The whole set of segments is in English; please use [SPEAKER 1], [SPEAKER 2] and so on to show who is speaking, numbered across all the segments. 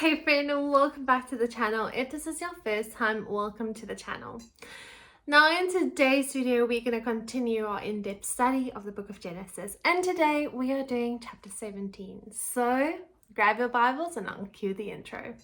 [SPEAKER 1] Hey friend, and welcome back to the channel. If this is your first time, welcome to the channel. Now in today's video, we're going to continue our in-depth study of the book of Genesis. And today we are doing chapter 17. So grab your Bibles and I'll cue the intro.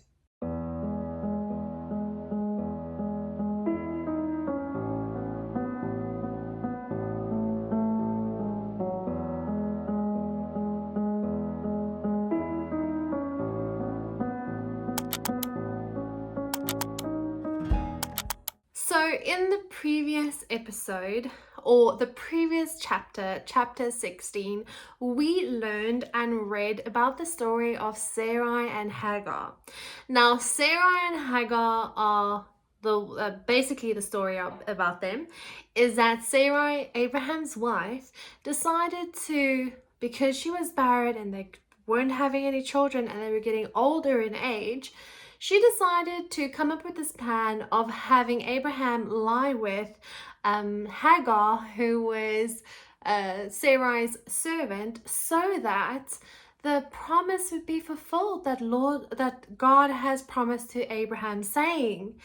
[SPEAKER 1] So in the previous episode, or the previous chapter, chapter 16, we learned and read about the story of Sarai and Hagar. Now, Sarai and Hagar are basically the story about them is that Sarai, Abraham's wife, decided to, because she was barren and they weren't having any children and they were getting older in age, she decided to come up with this plan of having Abraham lie with Hagar, who was Sarai's servant, so that the promise would be fulfilled that God has promised to Abraham, saying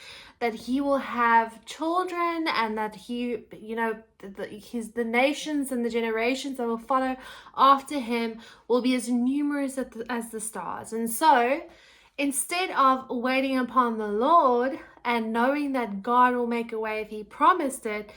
[SPEAKER 1] that he will have children and that the nations and the generations that will follow after him will be as numerous as the stars. And so, instead of waiting upon the Lord and knowing that God will make a way if he promised it,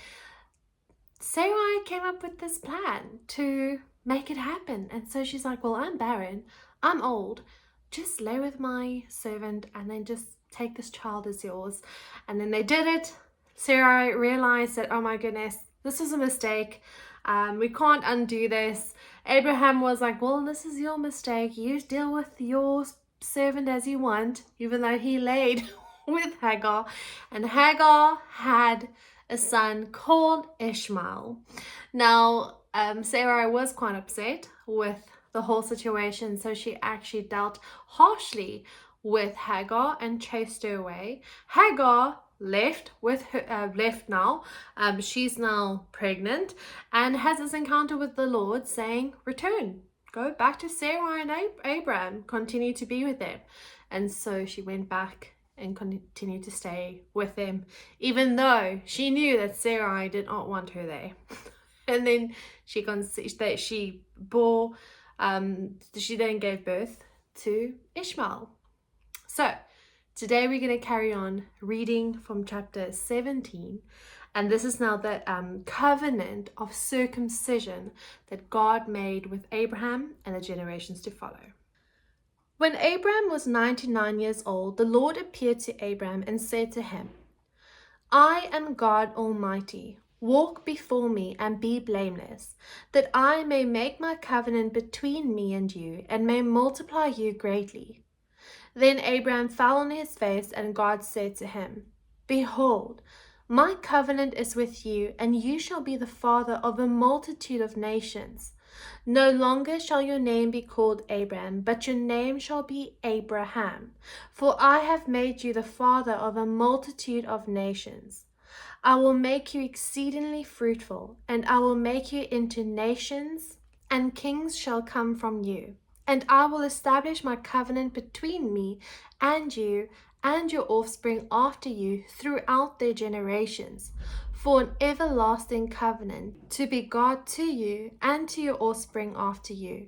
[SPEAKER 1] Sarai came up with this plan to make it happen. And so she's like, well, I'm barren, I'm old, just lay with my servant and then just take this child as yours. And then they did it. Sarai realized that, oh my goodness, this was a mistake. We can't undo this. Abraham was like, well, this is your mistake. You deal with your servant as you want, even though he laid with Hagar. And Hagar had a son called Ishmael. Now, Sarai was quite upset with the whole situation, so she actually dealt harshly with Hagar and chased her away. Hagar left now. She's now pregnant and has this encounter with the Lord, saying, return. Go back to Sarai and Abraham, continue to be with them. And so she went back and continued to stay with them, even though she knew that Sarai did not want her there. And then she then gave birth to Ishmael. So today we're going to carry on reading from chapter 17. And this is now the covenant of circumcision that God made with Abraham and the generations to follow. When Abraham was 99 years old, the Lord appeared to Abraham and said to him, I am God Almighty. Walk before me and be blameless, that I may make my covenant between me and you and may multiply you greatly. Then Abraham fell on his face, and God said to him, Behold, my covenant is with you, and you shall be the father of a multitude of nations. No longer shall your name be called Abram, but your name shall be Abraham, for I have made you the father of a multitude of nations. I will make you exceedingly fruitful, and I will make you into nations, and kings shall come from you. And I will establish my covenant between me and you and your offspring after you throughout their generations, for an everlasting covenant, to be God to you and to your offspring after you.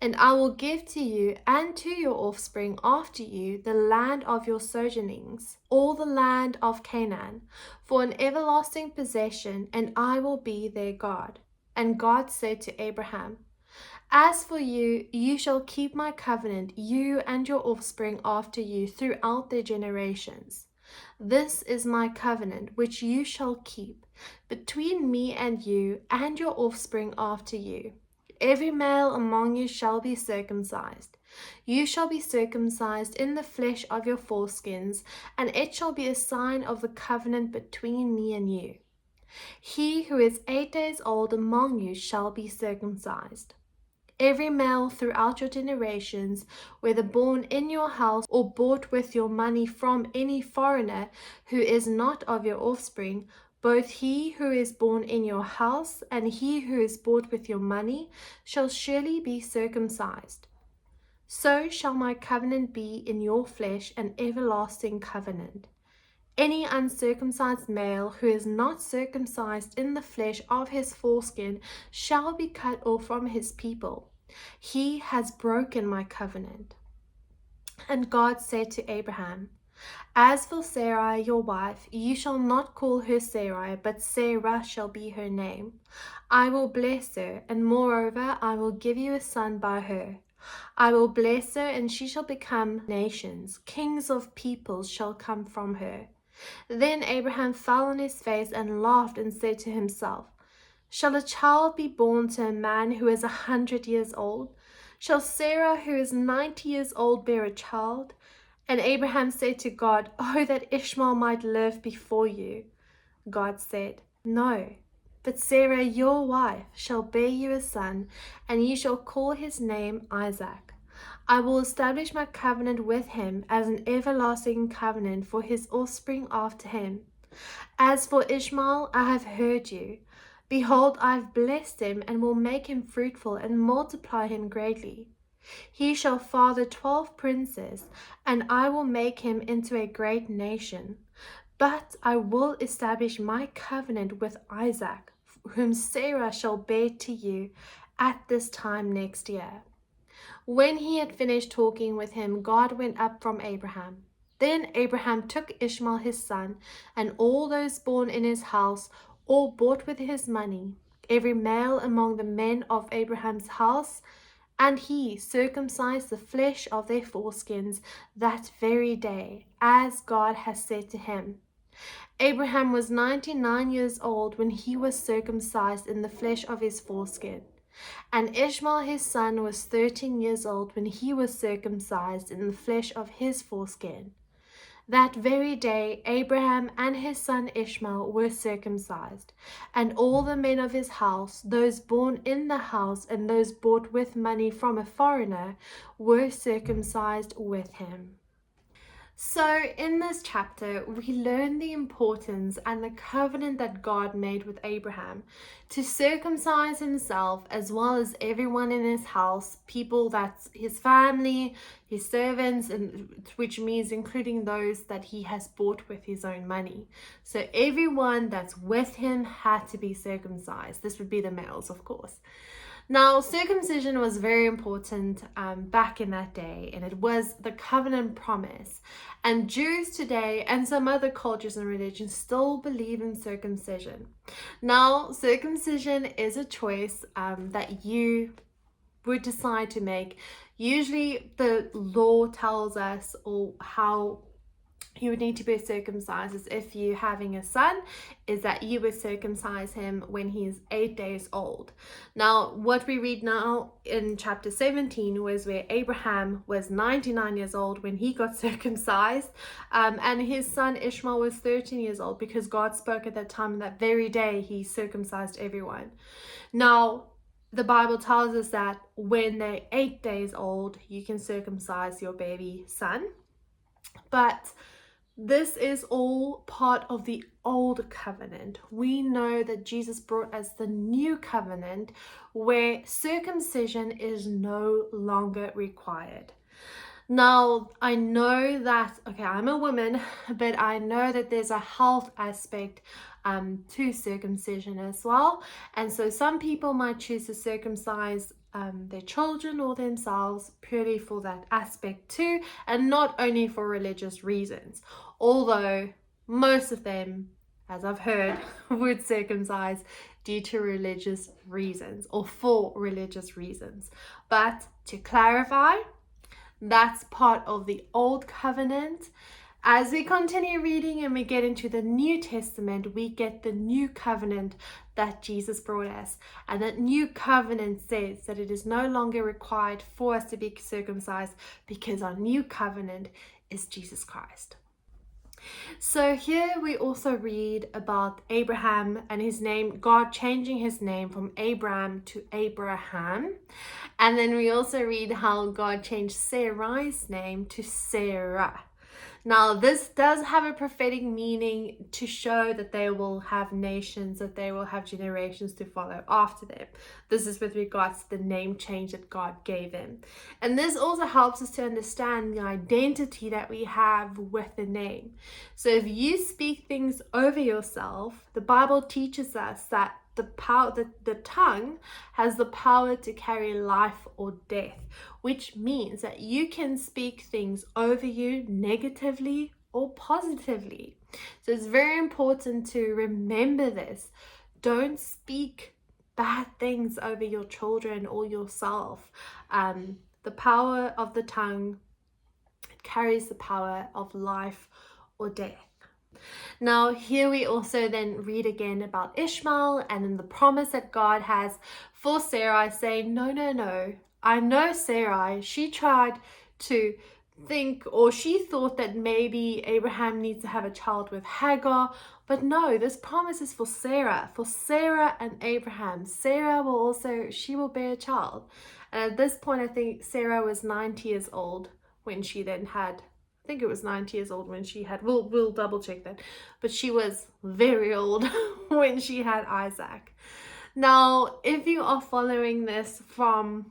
[SPEAKER 1] And I will give to you and to your offspring after you the land of your sojournings, all the land of Canaan, for an everlasting possession, and I will be their God. And God said to Abraham, As for you, you shall keep my covenant, you and your offspring after you throughout their generations. This is my covenant which you shall keep between me and you and your offspring after you. Every male among you shall be circumcised. You shall be circumcised in the flesh of your foreskins, and it shall be a sign of the covenant between me and you. He who is 8 days old among you shall be circumcised. Every male throughout your generations, whether born in your house or bought with your money from any foreigner who is not of your offspring, both he who is born in your house and he who is bought with your money shall surely be circumcised. so shall my covenant be in your flesh, an everlasting covenant. Any uncircumcised male who is not circumcised in the flesh of his foreskin shall be cut off from his people. He has broken my covenant. And God said to Abraham, As for Sarai your wife, you shall not call her Sarai, but Sarah shall be her name. I will bless her, and moreover I will give you a son by her. I will bless her, and she shall become nations. Kings of peoples shall come from her. Then Abraham fell on his face and laughed and said to himself, Shall a child be born to a man who is 100 years old? Shall Sarah, who is 90 years old, bear a child? And Abraham said to God, Oh, that Ishmael might live before you. God said, No, but Sarah your wife shall bear you a son, and you shall call his name Isaac. I will establish my covenant with him as an everlasting covenant for his offspring after him. As for Ishmael, I have heard you. Behold, I have blessed him and will make him fruitful and multiply him greatly. He shall father 12 princes, and I will make him into a great nation. But I will establish my covenant with Isaac, whom Sarah shall bear to you at this time next year. When he had finished talking with him, God went up from Abraham. Then Abraham took Ishmael his son, and all those born in his house, all bought with his money, every male among the men of Abraham's house, and he circumcised the flesh of their foreskins that very day, as God has said to him. Abraham was 99 years old when he was circumcised in the flesh of his foreskin. And Ishmael his son was 13 years old when he was circumcised in the flesh of his foreskin. That very day Abraham and his son Ishmael were circumcised, and all the men of his house, those born in the house and those bought with money from a foreigner, were circumcised with him. So in this chapter, we learn the importance and the covenant that God made with Abraham to circumcise himself as well as everyone in his house, people that's his family, his servants, and which means including those that he has bought with his own money. So everyone that's with him had to be circumcised. This would be the males, of course. Now, circumcision was very important back in that day, and it was the covenant promise. And Jews today and some other cultures and religions still believe in circumcision. Now, circumcision is a choice that you would decide to make. Usually the law tells us or how you would need to be circumcised as if you're having a son, is that you would circumcise him when he is 8 days old. Now, what we read now in chapter 17 was where Abraham was 99 years old when he got circumcised, and his son Ishmael was 13 years old because God spoke at that time, that very day he circumcised everyone. Now, the Bible tells us that when they're 8 days old, you can circumcise your baby son. But this is all part of the old covenant. We know that Jesus brought us the new covenant where circumcision is no longer required. Now, I know that, I'm a woman, but I know that there's a health aspect to circumcision as well. And so some people might choose to circumcise their children or themselves purely for that aspect too, and not only for religious reasons. Although most of them, as I've heard, would circumcise due to religious reasons or for religious reasons. But to clarify, that's part of the old covenant. As we continue reading and we get into the New Testament, we get the new covenant that Jesus brought us. And that new covenant says that it is no longer required for us to be circumcised because our new covenant is Jesus Christ. So here we also read about Abraham and his name, God changing his name from Abram to Abraham. And then we also read how God changed Sarai's name to Sarah. Now, this does have a prophetic meaning to show that they will have nations, that they will have generations to follow after them. This is with regards to the name change that God gave them. And this also helps us to understand the identity that we have with the name. So if you speak things over yourself, the Bible teaches us that the tongue has the power to carry life or death, which means that you can speak things over you negatively or positively. So it's very important to remember this. Don't speak bad things over your children or yourself. The power of the tongue, it carries the power of life or death. Now, here we also then read again about Ishmael and then the promise that God has for Sarai, saying, no, I know Sarai, she tried to think, or she thought that maybe Abraham needs to have a child with Hagar, but no, this promise is for Sarah and Abraham. Sarah she will bear a child. And at this point, I think Sarah was 90 years old when she then had, I think it was 90 years old when she had, we'll double check that, but she was very old when she had Isaac. Now, if you are following this from,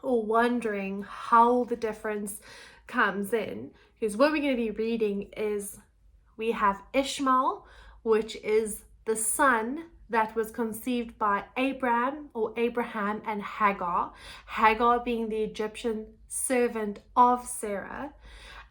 [SPEAKER 1] or wondering how the difference comes in, because what we're going to be reading is we have Ishmael, which is the son that was conceived by Abraham and Hagar, Hagar being the Egyptian servant of Sarah.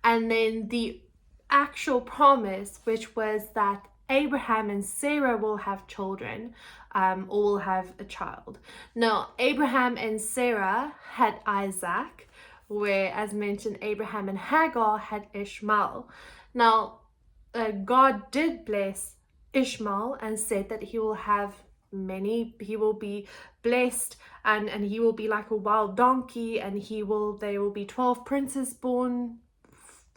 [SPEAKER 1] And then the actual promise, which was that Abraham and Sarah will have children, or will have a child. Now, Abraham and Sarah had Isaac, where, as mentioned, Abraham and Hagar had Ishmael. Now, God did bless Ishmael and said that he will be blessed, and he will be like a wild donkey, and there will be 12 princes born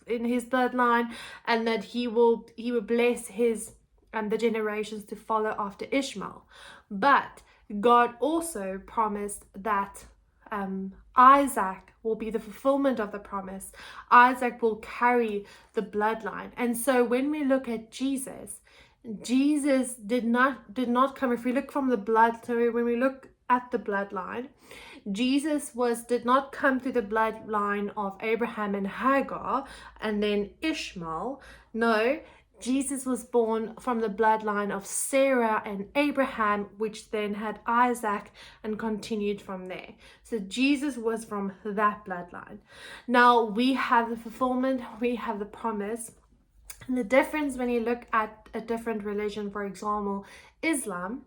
[SPEAKER 1] in his bloodline, and that he will bless his the generations to follow after Ishmael. But God also promised that Isaac will be the fulfillment of the promise. Isaac will carry the bloodline. And so when we look at Jesus did not come, if we look from the blood, so when we look at the bloodline, Jesus did not come through the bloodline of Abraham and Hagar and then Ishmael. No, Jesus was born from the bloodline of Sarah and Abraham, which then had Isaac and continued from there. So Jesus was from that bloodline. Now we have the fulfillment, we have the promise. And the difference when you look at a different religion, for example, Islam,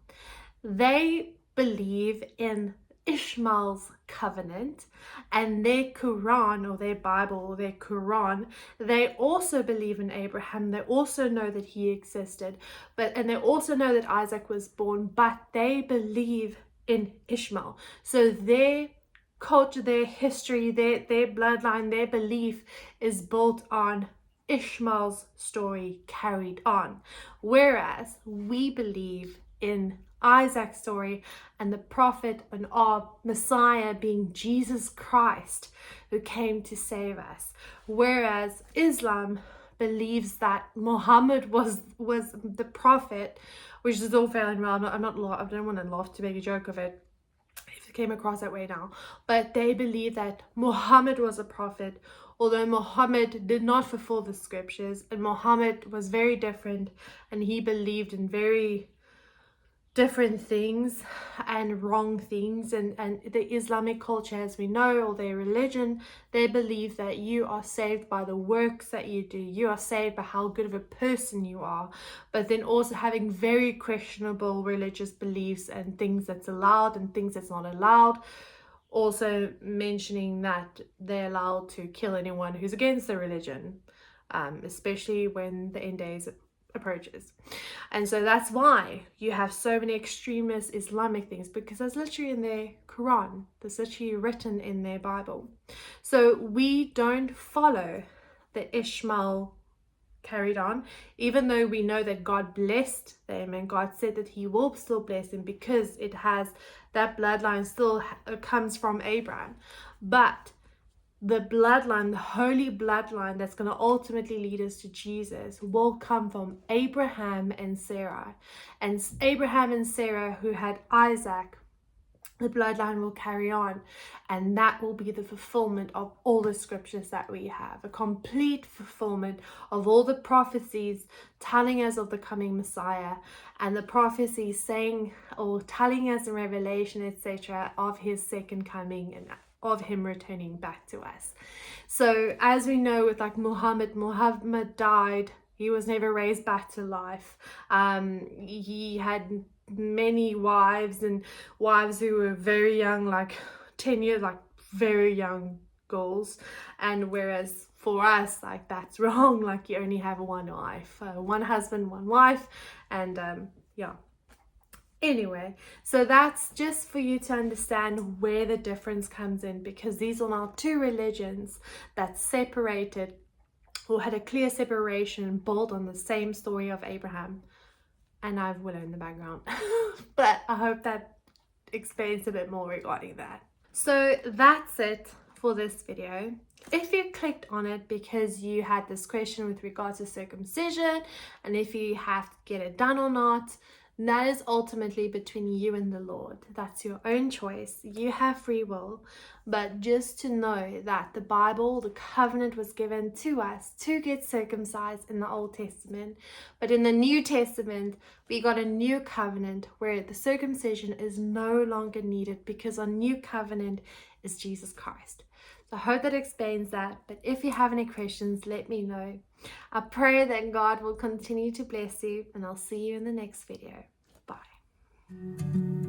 [SPEAKER 1] they believe in Ishmael's covenant, and their Quran, or their Bible, or their Quran, they also believe in Abraham. They also know that he existed, and they also know that Isaac was born, but they believe in Ishmael. So their culture, their history, their bloodline, their belief is built on Ishmael's story carried on, whereas we believe in Isaac's story and the prophet and our Messiah being Jesus Christ, who came to save us. Whereas Islam believes that Muhammad was the prophet, which is all fair and well. I don't want to laugh to make a joke of it if it came across that way now, but they believe that Muhammad was a prophet, although Muhammad did not fulfill the scriptures, and Muhammad was very different, and he believed in very different things and wrong things. And the Islamic culture, as we know, or their religion, they believe that you are saved by the works that you do, you are saved by how good of a person you are, but then also having very questionable religious beliefs and things that's allowed and things that's not allowed. Also mentioning that they're allowed to kill anyone who's against the religion, especially when the end days approaches. And so that's why you have so many extremist Islamic things, because that's literally in their Quran, that's literally written in their Bible. So we don't follow the Ishmael carried on, even though we know that God blessed them and God said that he will still bless them, because it has that bloodline still comes from Abraham. But the bloodline, the holy bloodline that's going to ultimately lead us to Jesus, will come from Abraham and Sarah. And Abraham and Sarah, who had Isaac, the bloodline will carry on, and that will be the fulfillment of all the scriptures that we have, a complete fulfillment of all the prophecies telling us of the coming Messiah, and the prophecies saying or telling us in Revelation, etc., of his second coming and of him returning back to us. So as we know with like Muhammad died. He was never raised back to life. He had many wives, and wives who were very young, like 10 years, like very young girls. And whereas for us, like, that's wrong. Like, you only have one wife, one husband, one wife. And yeah. Anyway, so that's just for you to understand where the difference comes in, because these are now two religions that separated or had a clear separation built on the same story of Abraham. And I have Willow in the background. But I hope that explains a bit more regarding that. So that's it for this video. If you clicked on it because you had this question with regards to circumcision, and if you have to get it done or not, that is ultimately between you and the Lord. That's your own choice. You have free will. But just to know that the Bible, the covenant, was given to us to get circumcised in the Old Testament. But in the New Testament, we got a new covenant where the circumcision is no longer needed, because our new covenant is Jesus Christ. So I hope that explains that. But if you have any questions, let me know. I pray that God will continue to bless you, and I'll see you in the next video. Bye.